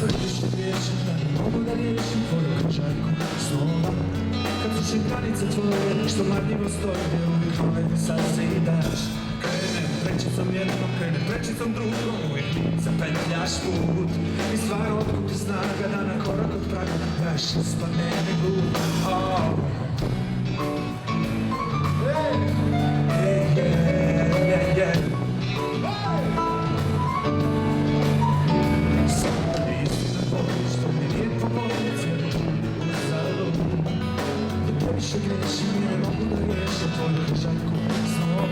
Više riješim da ne mogu da riješim tvoju križaljku snova. Kad su še granice tvoje, što marljivo stoje, uvijek moje sad se i daš. Krenem prečicom jednom, krenem prečicom drugom, uvijek mi zapetljaš put. I stvarno otkud ti snaga da na korak od praga daš ispadne mi blud. Više grešim i ne mogu da riješim tvoju križaljku snova.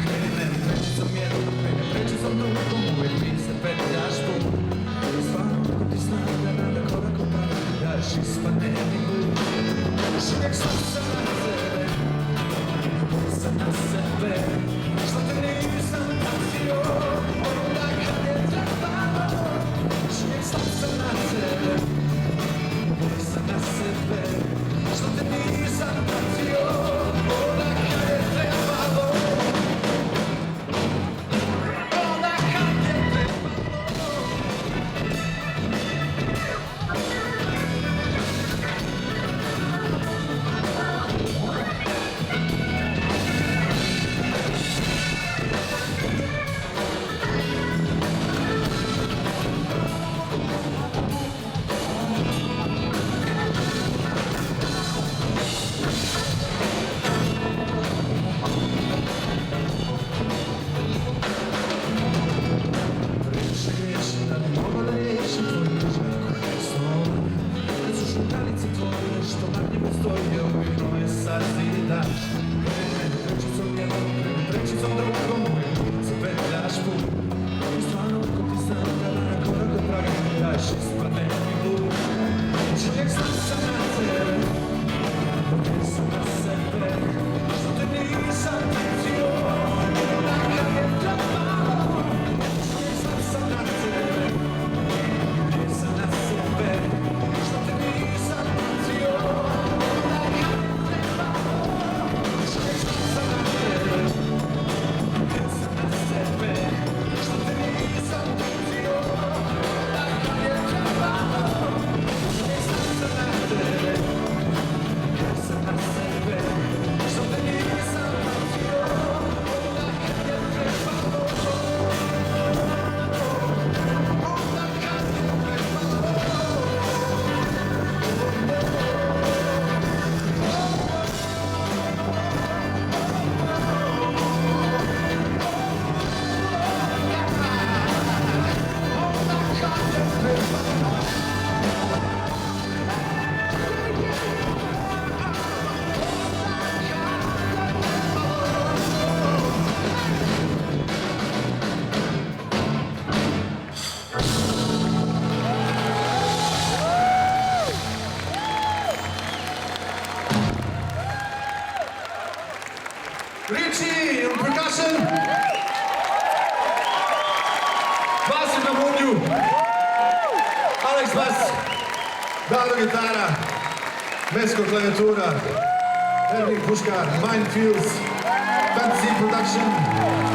Krenem prečicom jednom, krenem prečicom drugom, uvijek mi se petljaš put. I stvarno ako ti snaga da korak od praga daš ispadne mi blud. Još uvijek sam na tebe, sam na sebe, što te nisam pratio, onda kad je trebalo. Još uvijek sam na tebe, sam na sebe, što te nisam pratio, onda kad je trebalo. Onda kad je trebalo. Richie on percussion, Vasil na bubnju, Alex bas, Dado gitara, Mesko klavijatura, Ervin Puškar, Mindfields, Fancy Production.